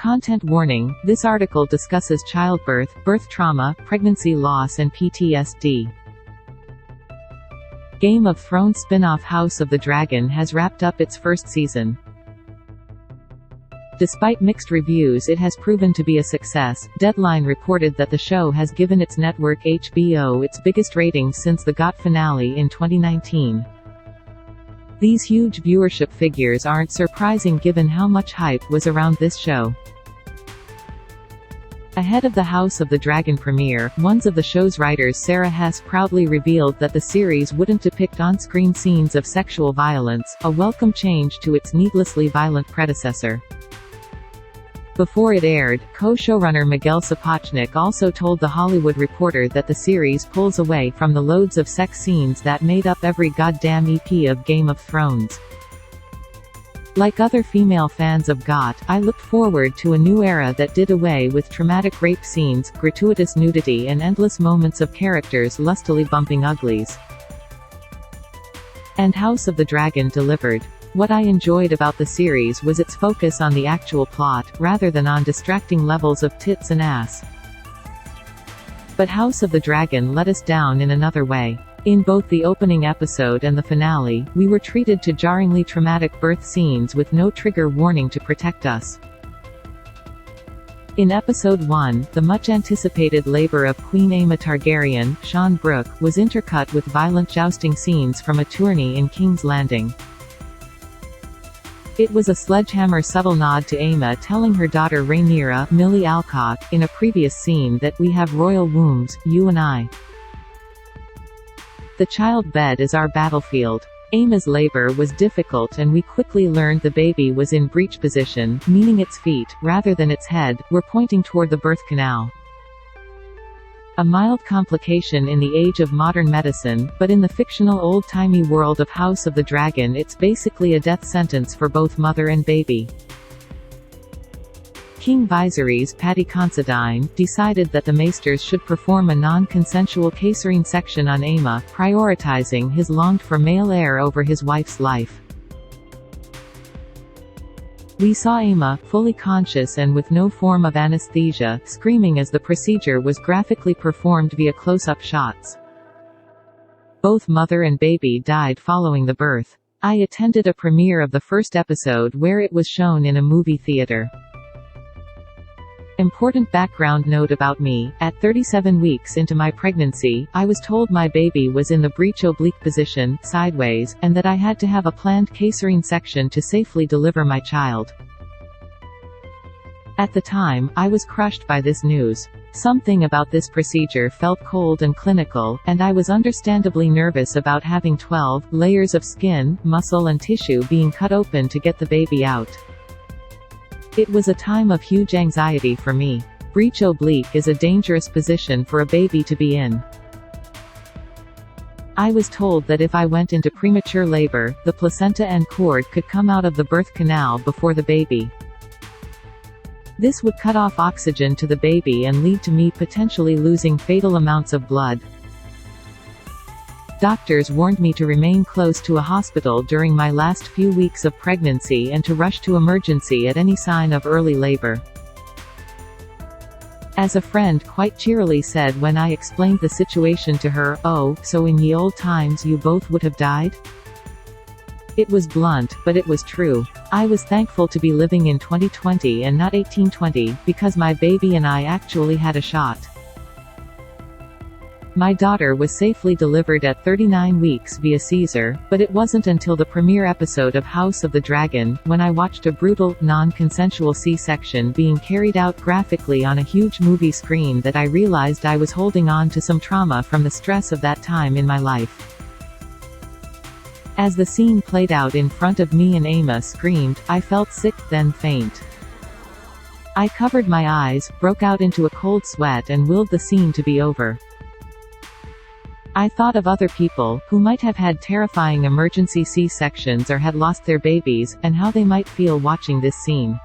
Content warning: this article discusses childbirth, birth trauma, pregnancy loss and PTSD. Game of Thrones spin-off House of the Dragon has wrapped up its first season. Despite mixed reviews, it has proven to be a success. Deadline reported that the show has given its network HBO its biggest ratings since the GOT finale in 2019. These huge viewership figures aren't surprising given how much hype was around this show. Ahead of the House of the Dragon premiere, one of the show's writers, Sara He, proudly revealed that the series wouldn't depict on-screen scenes of sexual violence, a welcome change to its needlessly violent predecessor. Before it aired, co-showrunner Miguel Sapochnik also told The Hollywood Reporter that the series pulls away from the loads of sex scenes that made up every goddamn EP of Game of Thrones. Like other female fans of GOT, I looked forward to a new era that did away with traumatic rape scenes, gratuitous nudity and endless moments of characters lustily bumping uglies. And House of the Dragon delivered. What I enjoyed about the series was its focus on the actual plot, rather than on distracting levels of tits and ass. But House of the Dragon let us down in another way. In both the opening episode and the finale, we were treated to jarringly traumatic birth scenes with no trigger warning to protect us. In Episode 1, the much-anticipated labor of Queen Aemma Targaryen, Sean Brooke, was intercut with violent jousting scenes from a tourney in King's Landing. It was a sledgehammer subtle nod to Aemma telling her daughter Rhaenyra, Millie Alcock, in a previous scene that "we have royal wombs, you and I. The child bed is our battlefield." Aemma's labor was difficult and we quickly learned the baby was in breech position, meaning its feet, rather than its head, were pointing toward the birth canal. A mild complication in the age of modern medicine, but in the fictional old-timey world of House of the Dragon it's basically a death sentence for both mother and baby. King Viserys Paddy Considine decided that the maesters should perform a non-consensual caesarean section on Aemma, prioritizing his longed-for male heir over his wife's life. We saw Aemma, fully conscious and with no form of anesthesia, screaming as the procedure was graphically performed via close-up shots. Both mother and baby died following the birth. I attended a premiere of the first episode where it was shown in a movie theater. Important background note about me: at 37 weeks into my pregnancy, I was told my baby was in the breech oblique position, sideways, and that I had to have a planned caesarean section to safely deliver my child. At the time, I was crushed by this news. Something about this procedure felt cold and clinical, and I was understandably nervous about having 12 layers of skin, muscle and tissue being cut open to get the baby out. It was a time of huge anxiety for me. Breech oblique is a dangerous position for a baby to be in. I was told that if I went into premature labor, the placenta and cord could come out of the birth canal before the baby. This would cut off oxygen to the baby and lead to me potentially losing fatal amounts of blood. Doctors warned me to remain close to a hospital during my last few weeks of pregnancy and to rush to emergency at any sign of early labor. As a friend quite cheerily said when I explained the situation to her, "Oh, so in ye old times you both would have died?" It was blunt, but it was true. I was thankful to be living in 2020 and not 1820, because my baby and I actually had a shot. My daughter was safely delivered at 39 weeks via Caesar, but it wasn't until the premiere episode of House of the Dragon, when I watched a brutal, non-consensual C-section being carried out graphically on a huge movie screen, that I realized I was holding on to some trauma from the stress of that time in my life. As the scene played out in front of me and Aemma screamed, I felt sick, then faint. I covered my eyes, broke out into a cold sweat and willed the scene to be over. I thought of other people, who might have had terrifying emergency C-sections or had lost their babies, and how they might feel watching this scene.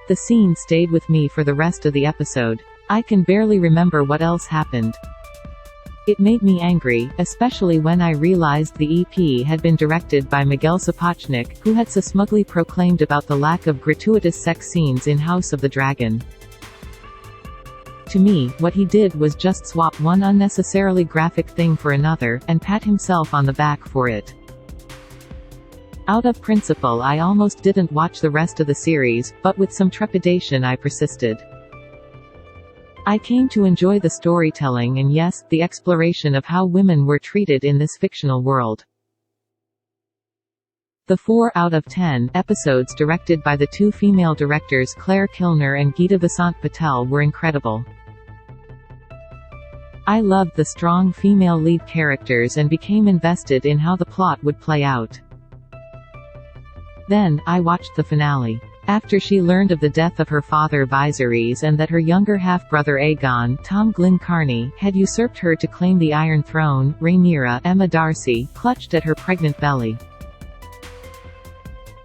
The scene stayed with me for the rest of the episode. I can barely remember what else happened. It made me angry, especially when I realized the EP had been directed by Miguel Sapochnik, who had so smugly proclaimed about the lack of gratuitous sex scenes in House of the Dragon. To me, what he did was just swap one unnecessarily graphic thing for another, and pat himself on the back for it. Out of principle I almost didn't watch the rest of the series, but with some trepidation I persisted. I came to enjoy the storytelling and yes, the exploration of how women were treated in this fictional world. The 4 out of 10 episodes directed by the 2 female directors Claire Kilner and Geeta Vasant Patel were incredible. I loved the strong female lead characters and became invested in how the plot would play out. Then, I watched the finale. After she learned of the death of her father Viserys and that her younger half-brother Aegon, Tom Glyn Carney, had usurped her to claim the Iron Throne, Rhaenyra, Emma Darcy, clutched at her pregnant belly.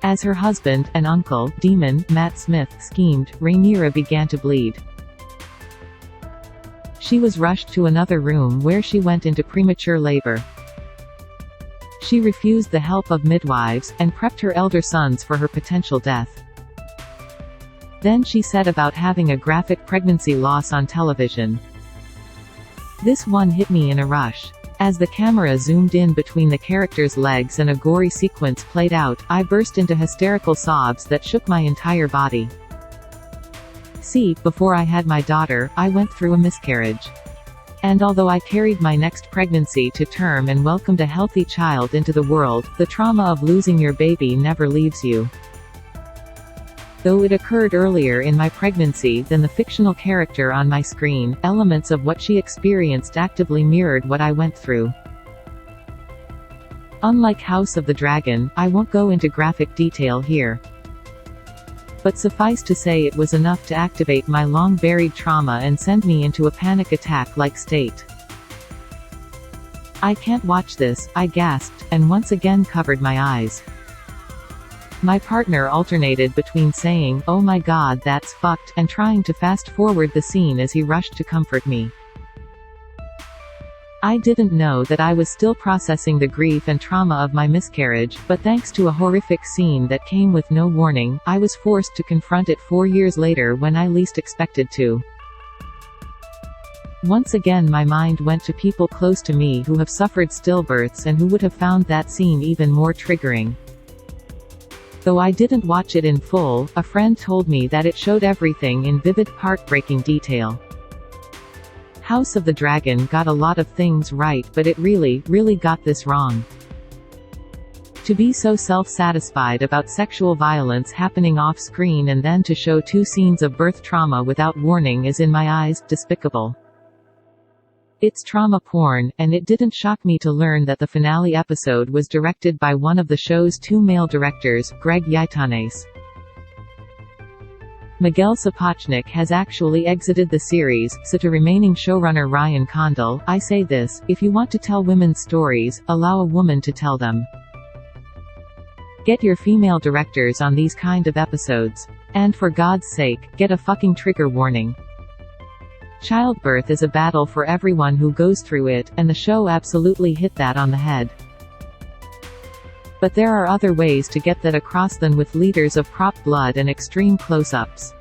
As her husband, and uncle, Demon, Matt Smith, schemed, Rhaenyra began to bleed. She was rushed to another room where she went into premature labor. She refused the help of midwives, and prepped her elder sons for her potential death. Then she said about having a graphic pregnancy loss on television. This one hit me in a rush. As the camera zoomed in between the character's legs and a gory sequence played out, I burst into hysterical sobs that shook my entire body. See, before I had my daughter, I went through a miscarriage. And although I carried my next pregnancy to term and welcomed a healthy child into the world, the trauma of losing your baby never leaves you. Though it occurred earlier in my pregnancy than the fictional character on my screen, elements of what she experienced actively mirrored what I went through. Unlike House of the Dragon, I won't go into graphic detail here. But suffice to say it was enough to activate my long-buried trauma and send me into a panic attack-like state. I can't watch this, I gasped, and once again covered my eyes. My partner alternated between saying, "Oh my god that's fucked," and trying to fast-forward the scene as he rushed to comfort me. I didn't know that I was still processing the grief and trauma of my miscarriage, but thanks to a horrific scene that came with no warning, I was forced to confront it 4 years later when I least expected to. Once again my mind went to people close to me who have suffered stillbirths and who would have found that scene even more triggering. Though I didn't watch it in full, a friend told me that it showed everything in vivid, heartbreaking detail. House of the Dragon got a lot of things right, but it really got this wrong. To be so self-satisfied about sexual violence happening off-screen and then to show 2 scenes of birth trauma without warning is in my eyes, despicable. It's trauma porn, and it didn't shock me to learn that the finale episode was directed by one of the show's 2 male directors, Greg Yaitanes. Miguel Sapochnik has actually exited the series, so to remaining showrunner Ryan Condal, I say this: if you want to tell women's stories, allow a woman to tell them. Get your female directors on these kind of episodes. And for God's sake, get a fucking trigger warning. Childbirth is a battle for everyone who goes through it, and the show absolutely hit that on the head. But there are other ways to get that across than with liters of prop blood and extreme close-ups.